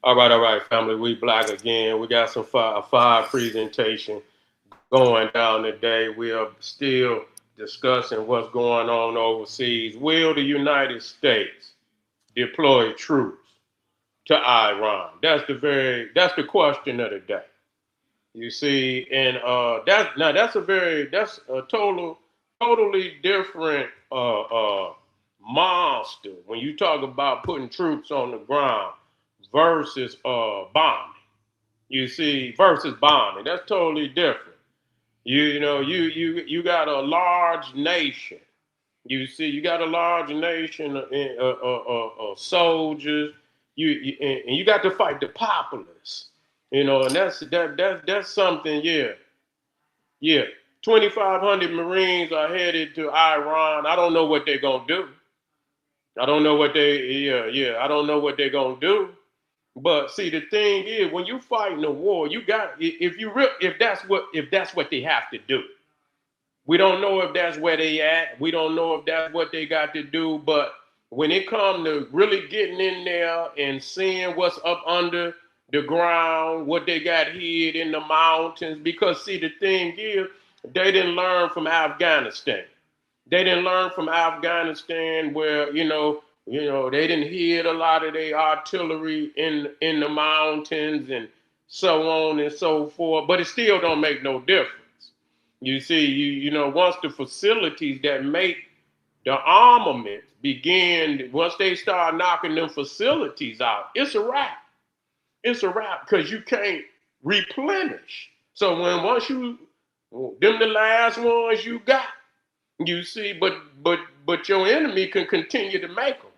All right, family. We black again. We got some fire presentation going down today. We are still discussing what's going on overseas. Will the United States deploy troops to Iran? That's the question of the day. You see, and that's a totally different monster when you talk about putting troops on the ground versus bombing. You see, versus bombing. That's totally different. You got a large nation. You see, you got a large nation of soldiers. And you got to fight the populace. And that's something. Yeah, yeah. 2,500 Marines are headed to Iran. I don't know what they're gonna do. I don't know what they yeah. I don't know what they're gonna do. But see, the thing is, when you fighting a war, you got if that's what they have to do. We don't know if that's where they at. We don't know if that's what they got to do. But when it comes to really getting in there and seeing what's up under the ground, what they got hid in the mountains, because see, the thing is, they didn't learn from Afghanistan. They didn't learn from Afghanistan where they didn't hid a lot of their artillery in the mountains and so on and so forth. But it still don't make no difference. You see, once the facilities that make the armament begin, once they start knocking them facilities out, it's a wrap. It's a wrap because you can't replenish. So once them the last ones you got, you see, but your enemy can continue to make them.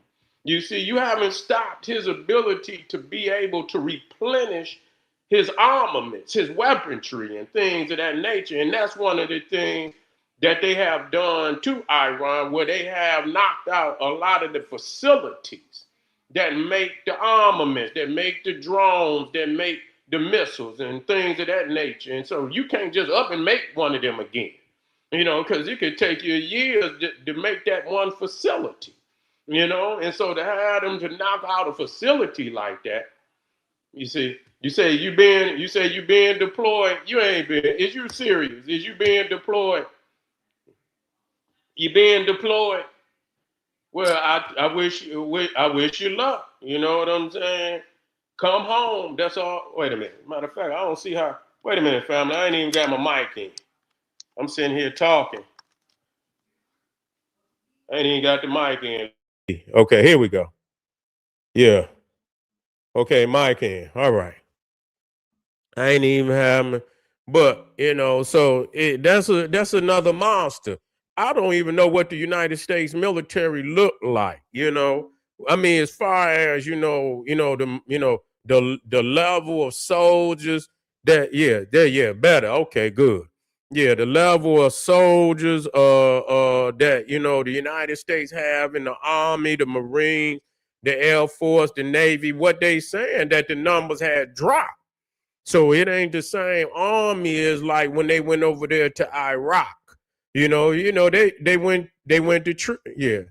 You see, you haven't stopped his ability to be able to replenish his armaments, his weaponry, and things of that nature. And that's one of the things that they have done to Iran, where they have knocked out a lot of the facilities that make the armaments, that make the drones, that make the missiles and things of that nature. And so you can't just up and make one of them again, because it could take you years to make that one facility, And so to have them to knock out a facility like that, you see, you say you being deployed. You ain't been. Is you serious? Is you being deployed? You being deployed? Well, I wish you luck. You know what I'm saying? Come home. That's all. Wait a minute. Matter of fact, I don't see how. Wait a minute, family. I ain't even got my mic in. I'm sitting here talking. I ain't even got the mic in. Okay, here we go. Yeah. Okay, mic in. All right. I ain't even having, but so that's another monster. I don't even know what the United States military look like. I mean, as far as the level of soldiers better. Okay, good. Yeah, the level of soldiers that the United States have in the Army, the Marines, the Air Force, the Navy. What they saying that the numbers had dropped. So it ain't the same army as like when they went over there to Iraq. They went to yeah.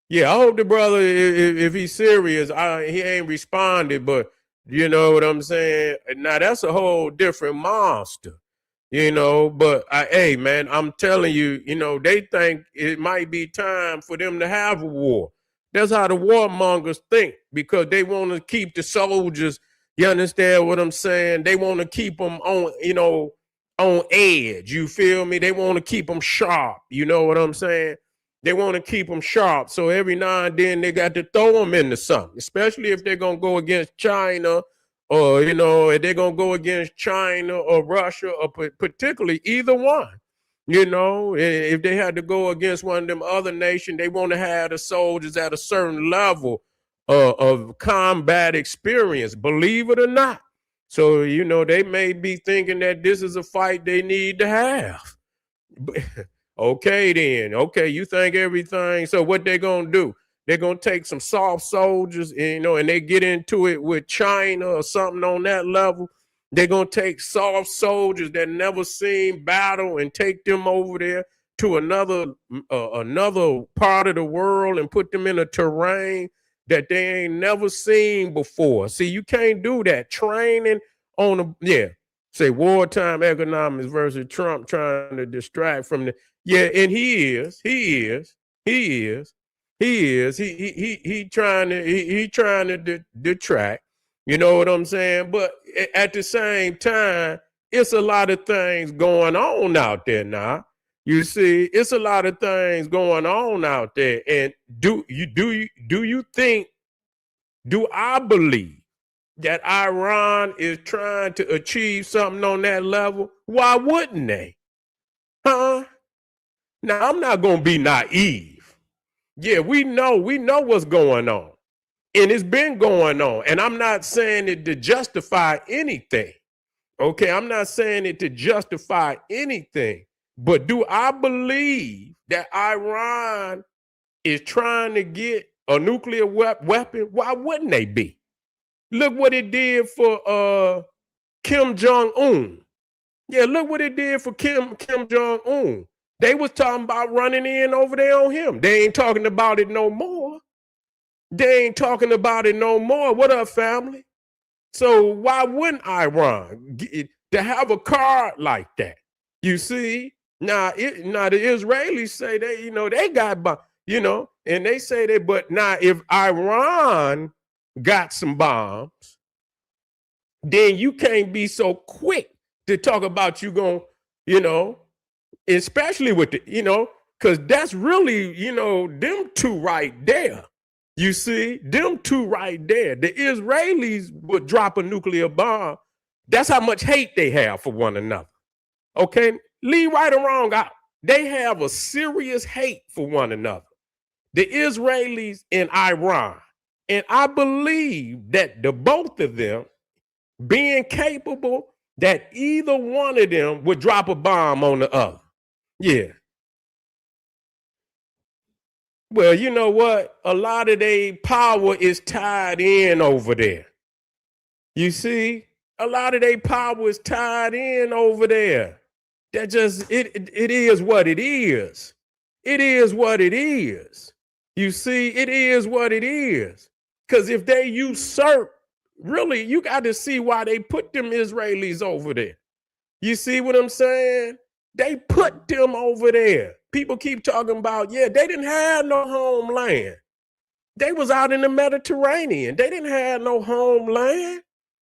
Yeah, I hope the brother, if he's serious, he ain't responded, but you know what I'm saying? Now that's a whole different monster, but hey man, I'm telling you, they think it might be time for them to have a war. That's how the warmongers think, because they want to keep the soldiers, you understand what I'm saying? They want to keep them on edge. You feel me? They want to keep them sharp. You know what I'm saying? They want to keep them sharp. So every now and then they got to throw them into something, especially if they're going to go against China, or, if they're going to go against China or Russia, or particularly either one. If they had to go against one of them other nations, they want to have the soldiers at a certain level of combat experience, believe it or not. So, they may be thinking that this is a fight they need to have. Okay, then. Okay, you think everything. So what they going to do? They're going to take some soft soldiers, and they get into it with China or something on that level. They're going to take soft soldiers that never seen battle and take them over there to another part of the world and put them in a terrain that they ain't never seen before. See, you can't do that. Training on a say wartime economics versus Trump trying to distract from the and he trying to he trying to detract. You know what I'm saying? But at the same time, it's a lot of things going on out there now. You see, it's a lot of things going on out there. And do you think, do I believe that Iran is trying to achieve something on that level? Why wouldn't they? Huh? Now, I'm not going to be naive. Yeah, we know what's going on. And it's been going on. And I'm not saying it to justify anything. Okay, I'm not saying it to justify anything. But do I believe that Iran is trying to get a nuclear weapon? Why wouldn't they be? Look what it did for Kim Jong-un. Yeah, look what it did for Kim Jong-un. They was talking about running in over there on him. They ain't talking about it no more. They ain't talking about it no more. What up, family? So why wouldn't Iran to have a card like that? You see? Now the Israelis say they, they got, and they say that, but now if Iran got some bombs, then you can't be so quick to talk about you going, especially with the, because that's really, them two right there. You see, them two right there. The Israelis would drop a nuclear bomb. That's how much hate they have for one another. Okay? Leave right or wrong out. They have a serious hate for one another. The Israelis and Iran. And I believe that the both of them being capable that either one of them would drop a bomb on the other. Yeah. Well, you know what? A lot of their power is tied in over there. You see? A lot of their power is tied in over there. That just, it is what it is. It is what it is. You see? It is what it is. Because if they usurp, really, you got to see why they put them Israelis over there. You see what I'm saying? They put them over there. People keep talking about, they didn't have no homeland. They was out in the Mediterranean. They didn't have no homeland.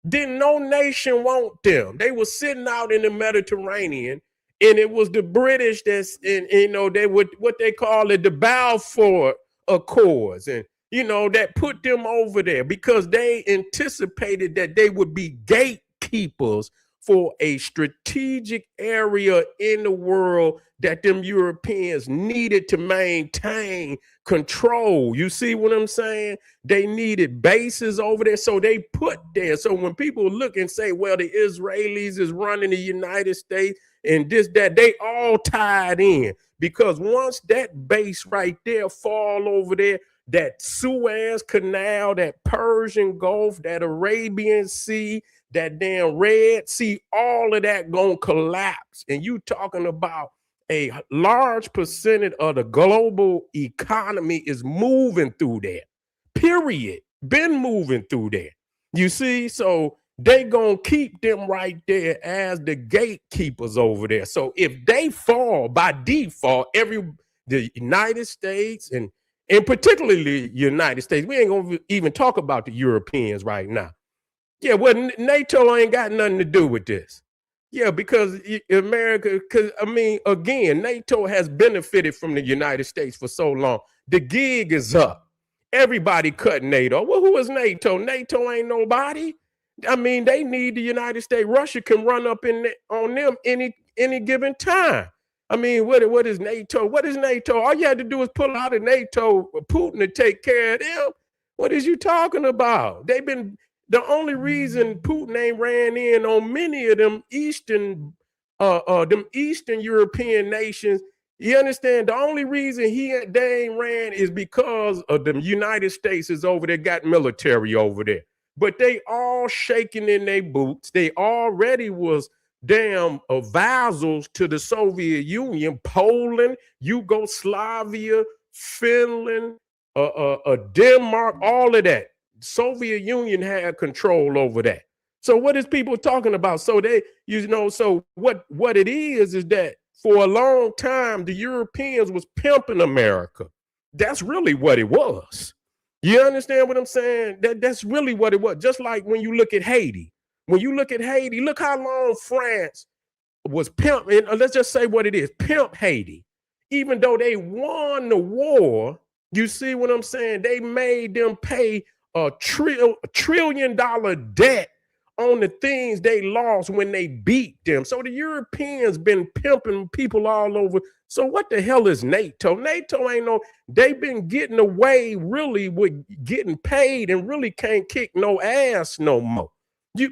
Didn't no nation want them. They were sitting out in the Mediterranean, and it was the British that's, they would, what they call it, the Balfour Accords, and, that put them over there because they anticipated that they would be gatekeepers for a strategic area in the world that them Europeans needed to maintain control. You see what I'm saying? They needed bases over there, so they put there. So when people look and say, well, the Israelis is running the United States and this, that, they all tied in. Because once that base right there fall over there, that Suez Canal, that Persian Gulf, that Arabian Sea, that damn Red Sea, all of that gonna collapse. And you talking about a large percentage of the global economy is moving through there. Period. Been moving through there. You see? So they gonna keep them right there as the gatekeepers over there. So if they fall by default, the United States and particularly the United States, we ain't gonna even talk about the Europeans right now. Yeah, well, NATO ain't got nothing to do with this. Yeah, because America, again, NATO has benefited from the United States for so long. The gig is up. Everybody cut NATO. Well, who is NATO? NATO ain't nobody. They need the United States. Russia can run up on them any given time. What is NATO? What is NATO? All you had to do is pull out of NATO, Putin to take care of them. What is you talking about? The only reason Putin ain't ran in on many of them Eastern European nations, you understand? The only reason they ain't ran is because of the United States is over there, got military over there. But they all shaking in their boots. They already was damn vassals to the Soviet Union, Poland, Yugoslavia, Finland, Denmark, all of that. Soviet Union had control over that. So what is people talking about? So they, so what it is that for a long time the Europeans was pimping America. That's really what it was. You understand what I'm saying? That's really what it was. Just like when you look at Haiti. When you look at Haiti, look how long France was pimp. And let's just say what it is: pimp Haiti. Even though they won the war, you see what I'm saying? They made them pay a trillion-dollar debt on the things they lost when they beat them. So the Europeans been pimping people all over. So what the hell is NATO? NATO ain't no, they've been getting away really with getting paid and really can't kick no ass no more.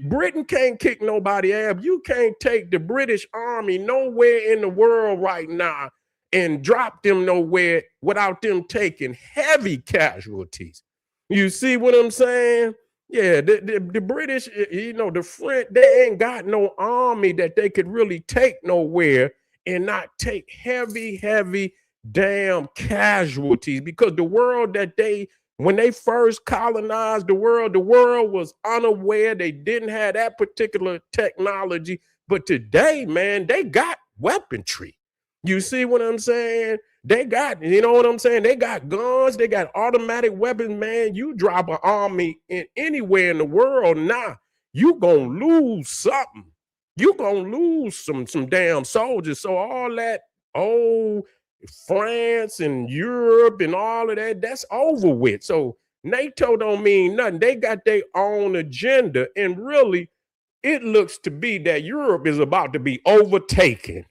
Britain can't kick nobody ass. You can't take the British Army nowhere in the world right now and drop them nowhere without them taking heavy casualties. You see what I'm saying? Yeah, the British, the French, they ain't got no army that they could really take nowhere and not take heavy damn casualties, because the world when they first colonized the world was unaware. They didn't have that particular technology. But today, man, they got weaponry. You see what I'm saying? They got, you know what I'm saying? They got guns, they got automatic weapons, man. You drop an army anywhere in the world now, you gonna lose something. You gonna lose some damn soldiers. So all that old France and Europe and all of that, that's over with. So NATO don't mean nothing. They got their own agenda, and really, it looks to be that Europe is about to be overtaken.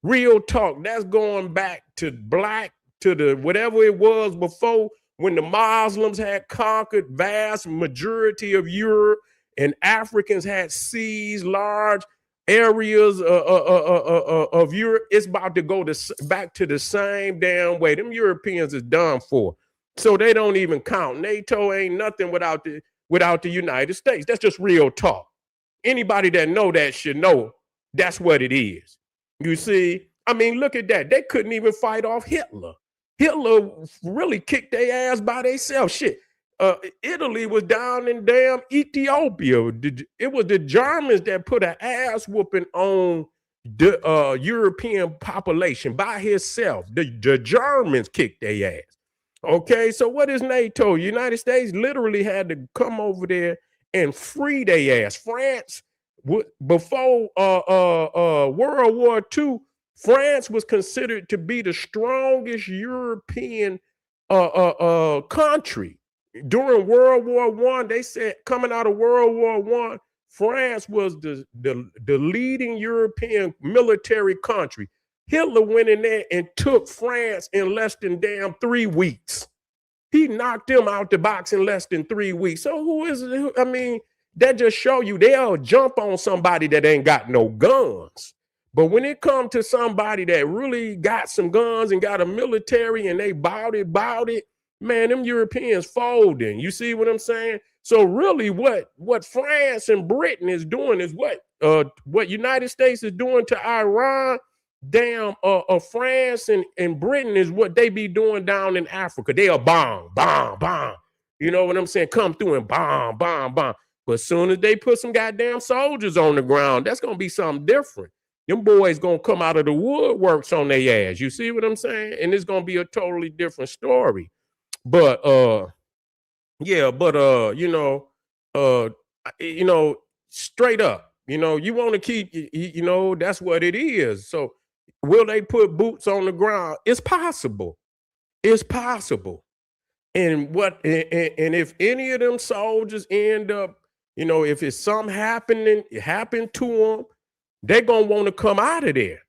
Real talk. That's going back to the whatever it was before, when the Muslims had conquered vast majority of Europe and Africans had seized large areas of Europe. It's about to go back to the same damn way. Them Europeans is done for. So they don't even count. NATO ain't nothing without the United States. That's just real talk. Anybody that know that should know that's what it is. You see, I mean, look at that. They couldn't even fight off Hitler. Hitler really kicked their ass by themselves. Shit. Italy was down in damn Ethiopia. It was the Germans that put an ass whooping on the European population by himself. The Germans kicked their ass. Okay, so what is NATO? United States literally had to come over there and free their ass. France, before World War II, France was considered to be the strongest European country. During World War I, they said, coming out of World War I, France was the leading European military country. Hitler went in there and took France in less than damn 3 weeks. He knocked them out the box in less than 3 weeks. So who is it? I mean, that just show you they'll jump on somebody that ain't got no guns. But when it comes to somebody that really got some guns and got a military and they bought it, man, them Europeans folding. You see what I'm saying? So really what France and Britain is doing is what United States is doing to Iran. Damn, France and Britain is what they be doing down in Africa. They are bomb. You know what I'm saying? Come through and bomb. But as soon as they put some goddamn soldiers on the ground, that's going to be something different. Them boys going to come out of the woodworks on their ass. You see what I'm saying? And it's going to be a totally different story. But, straight up, you want to keep, that's what it is. So will they put boots on the ground? It's possible. It's possible. And if any of them soldiers end up, if it's something happened to them, they're gonna want to come out of there.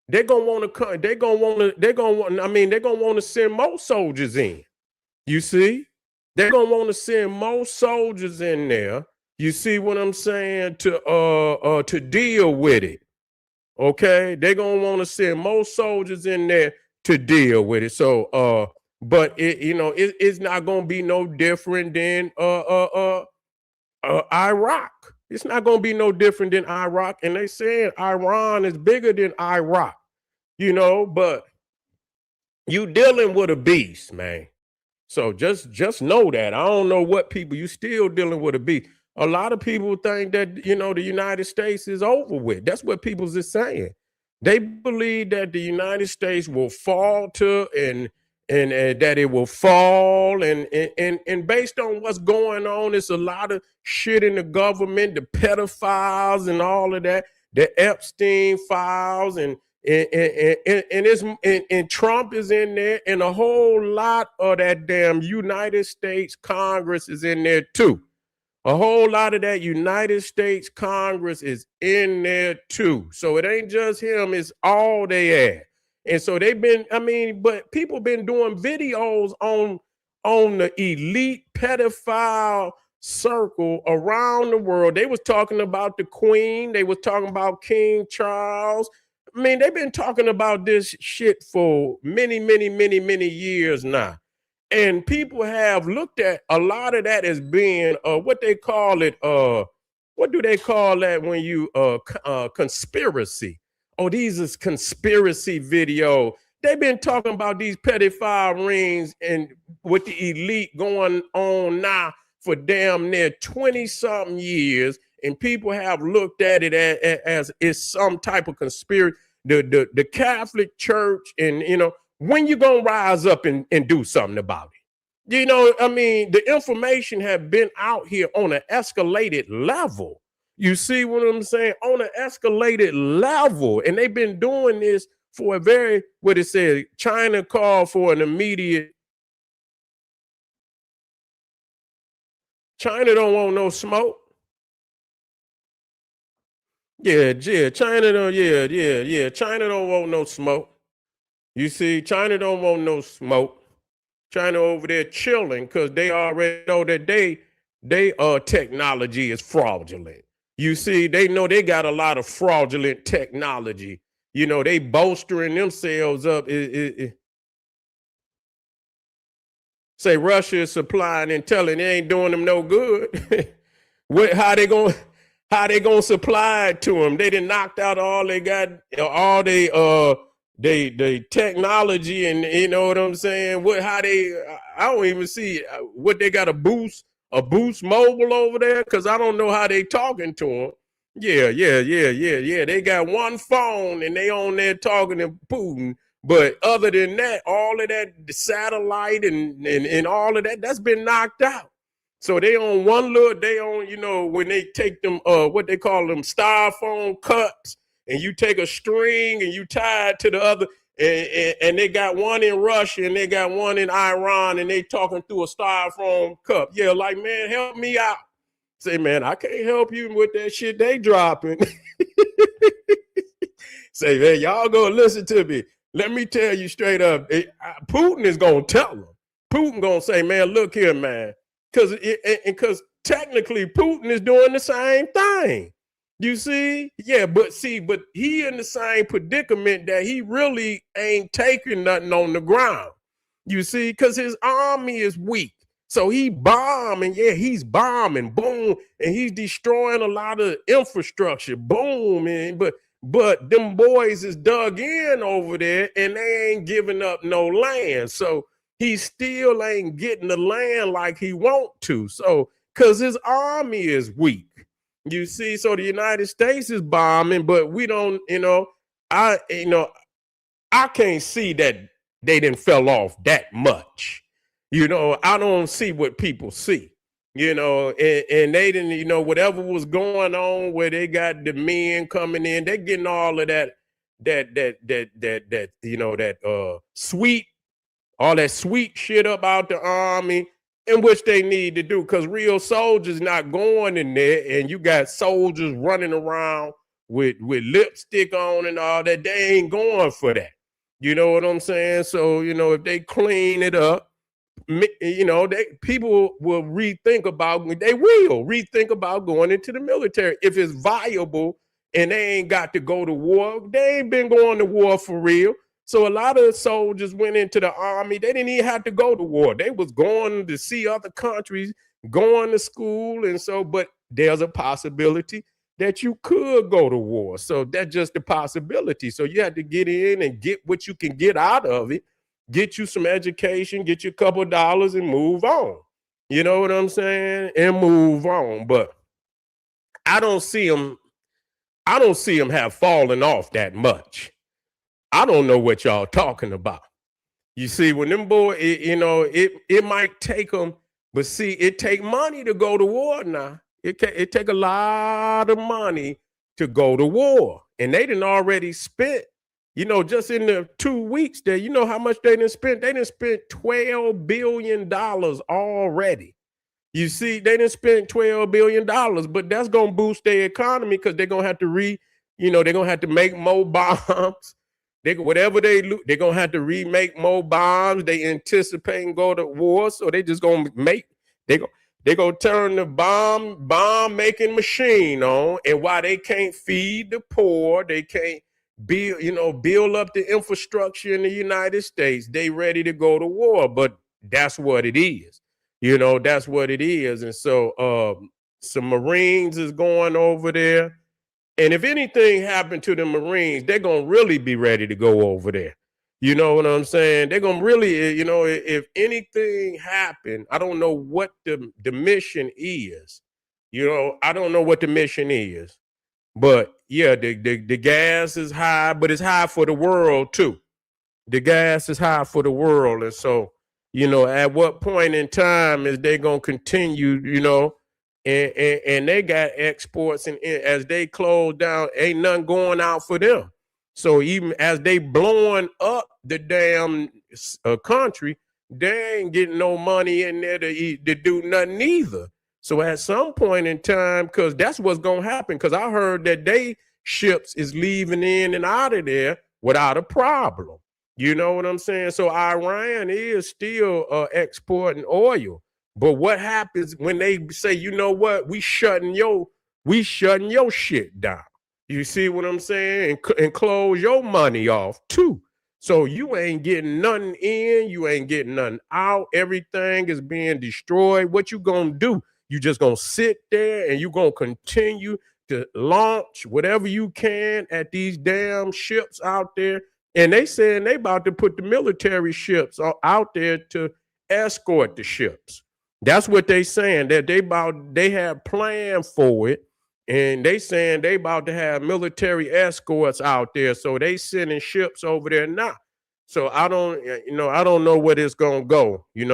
They're gonna want to come. They're gonna want to send more soldiers in. You see, they're gonna want to send more soldiers in there. You see what I'm saying? To deal with it. Okay, they're gonna want to send more soldiers in there to deal with it. So, but it's not gonna be no different than Iraq. It's not going to be no different than Iraq. And they saying Iran is bigger than Iraq, but you dealing with a beast, man. So just know that. I don't know what people you still dealing with a beast. A lot of people think that the United States is over with. That's what people's is saying. They believe that the United States will falter and that it will fall and based on what's going on, it's a lot of shit in the government, the pedophiles and all of that, the Epstein files and Trump is in there, and a whole lot of that damn United States Congress is in there too. A whole lot of that United States Congress is in there too. So it ain't just him, it's all they add. And so they've been, but people been doing videos on the elite pedophile circle around the world. They was talking about the Queen, they was talking about King Charles. They've been talking about this shit for many, many, many, many years now. And people have looked at a lot of that as being what they call it. What do they call that when you conspiracy? Oh, these is conspiracy video. They've been talking about these pedophile rings and with the elite going on now for damn near 20-something years. And people have looked at it as it's some type of conspiracy. The Catholic Church and, when you gonna rise up and do something about it? The information have been out here on an escalated level. You see what I'm saying? On an escalated level. And they've been doing this for what it says, China called for an immediate. China don't want no smoke. Yeah, China don't, China don't want no smoke. You see, China don't want no smoke. China over there chilling because they already know that they technology is fraudulent. You see, they know they got a lot of fraudulent technology. They bolstering themselves up. Say Russia is supplying and telling they ain't doing them no good. How they gonna supply it to them? They done knocked out all they got, all they technology, and you know what I'm saying? I don't even see what they got a boost mobile over there, because I don't know how they talking to them. Yeah. They got one phone and they on there talking to Putin. But other than that, all of that, the satellite and all of that, that's been knocked out. So they on when they take them, what they call them styrofoam cups, and you take a string and you tie it to the other, and they got one in Russia and they got one in Iran, and they talking through a styrofoam cup. Yeah, like, man, help me out. Say, man, I can't help you with that shit they dropping. Say, man, y'all go listen to me. Let me tell you straight up, Putin is going to tell them. Putin going to say, man, look here, man. Because technically Putin is doing the same thing. You see? Yeah, but he in the same predicament that he really ain't taking nothing on the ground. You see? Because his army is weak. So he's bombing, boom, and he's destroying a lot of infrastructure, boom, but them boys is dug in over there and they ain't giving up no land. So he still ain't getting the land like he want to. So, because his army is weak. You see, so the United States is bombing, but we don't, I can't see that they didn't fell off that much. I don't see what people see, and they didn't, whatever was going on where they got the men coming in, they're getting all of that sweet, all that sweet shit up out the army, in which they need to do, because real soldiers not going in there, and you got soldiers running around with lipstick on and all that. They ain't going for that. You know what I'm saying? So, if they clean it up, people will rethink about going into the military if it's viable and they ain't got to go to war. They ain't been going to war for real. So a lot of soldiers went into the army. They didn't even have to go to war. They was going to see other countries, going to school. And so, but there's a possibility that you could go to war. So that's just a possibility. So you have to get in and get what you can get out of it. get you some education, get you a couple of dollars, and move on. You know what I'm saying? And move on. But I don't see them. I don't see them have fallen off that much. I don't know what y'all talking about. You see, when them boys, it might take them, but see, it take money to go to war now. It take a lot of money to go to war, and they done already spent. Just in the 2 weeks there, you know how much they done spent? They done spent $12 billion already. You see, they done spent $12 billion, but that's gonna boost their economy because they're gonna have to they're gonna have to make more bombs. Whatever they're gonna have to remake more bombs. They anticipate and go to war, so they just gonna they gonna turn the bomb making machine on. And while they can't feed the poor, they can't build up the infrastructure in the United States. They ready to go to war, but that's what it is. That's what it is. And so some Marines is going over there. And if anything happened to the Marines, they're going to really be ready to go over there. You know what I'm saying? They're going to really, if anything happened, I don't know what the mission is. I don't know what the mission is. But yeah, the gas is high, but it's high for the world too. The gas is high for the world. And so, at what point in time is they going to continue, and they got exports, and as they close down, ain't nothing going out for them. So even as they blowing up the damn country, they ain't getting no money in there to do nothing either. So at some point in time, because that's what's going to happen, because I heard that they ships is leaving in and out of there without a problem. You know what I'm saying? So Iran is still exporting oil. But what happens when they say, you know what, we shutting your shit down? You see what I'm saying? And close your money off too. So you ain't getting nothing in, you ain't getting nothing out. Everything is being destroyed. What you gonna do? You just gonna sit there and you gonna continue to launch whatever you can at these damn ships out there. And they saying they about to put the military ships out there to escort the ships. That's what they saying, that they have planned for it. And they saying they about to have military escorts out there. So they sending ships over there now. So I don't know where it's gonna go. We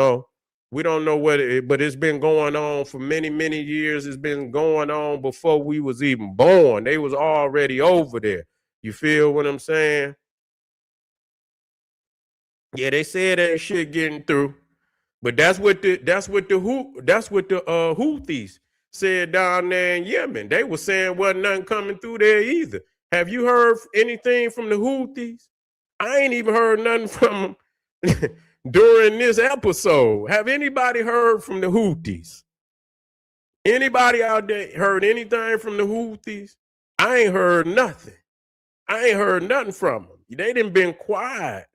don't know but it's been going on for many, many years. It's been going on before we was even born. They was already over there. You feel what I'm saying? Yeah, they said that shit getting through. But that's what the Houthis said down there in Yemen. They were saying wasn't nothing coming through there either. Have you heard anything from the Houthis? I ain't even heard nothing from them during this episode. Have anybody heard from the Houthis? Anybody out there heard anything from the Houthis? I ain't heard nothing. I ain't heard nothing from them. They done been quiet.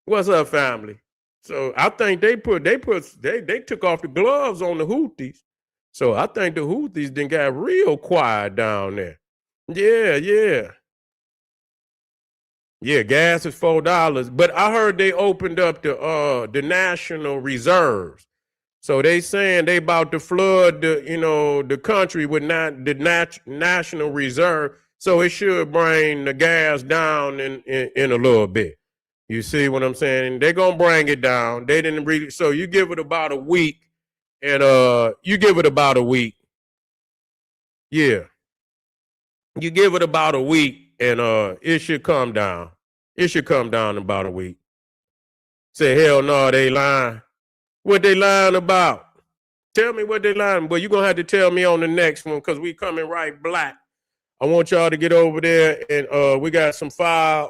What's up, family? So I think they took off the gloves on the Houthis. So I think the Houthis then got real quiet down there. Yeah. Yeah, gas is $4. But I heard they opened up the national reserves. So they saying they about to flood the country with the national reserve. So it should bring the gas down in a little bit. You see what I'm saying? They're gonna bring it down. They didn't really. So you give it about a week, and you give it about a week. Yeah, you give it about a week, and it should come down. It should come down in about a week. Say hell no, they lying. What they lying about? Tell me what they lying. But you're gonna have to tell me on the next one because we coming right black. I want y'all to get over there, and we got some fire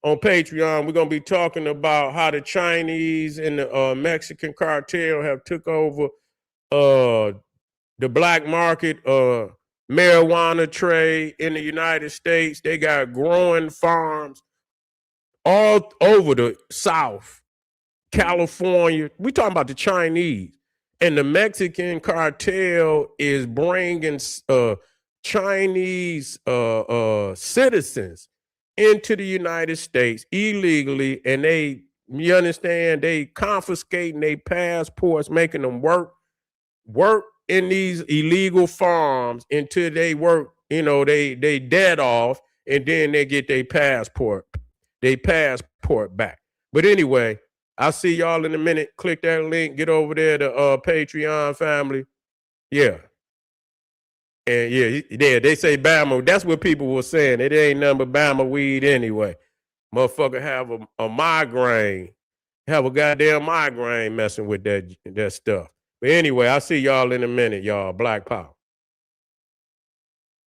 on Patreon. We're going to be talking about how the Chinese and the Mexican cartel have took over the black market marijuana trade in the United States. They got growing farms all over the South, California. We talking about the Chinese. And the Mexican cartel is bringing Chinese citizens into the United States illegally, and you understand, they confiscating their passports, making them work in these illegal farms until they work, they dead off, and then they get their passport back. But anyway, I'll see y'all in a minute. Click that link, get over there to Patreon family. Yeah. And yeah, they say Bama. That's what people were saying. It ain't nothing but Bama weed anyway. Motherfucker have a migraine. Have a goddamn migraine messing with that stuff. But anyway, I'll see y'all in a minute, y'all. Black Power.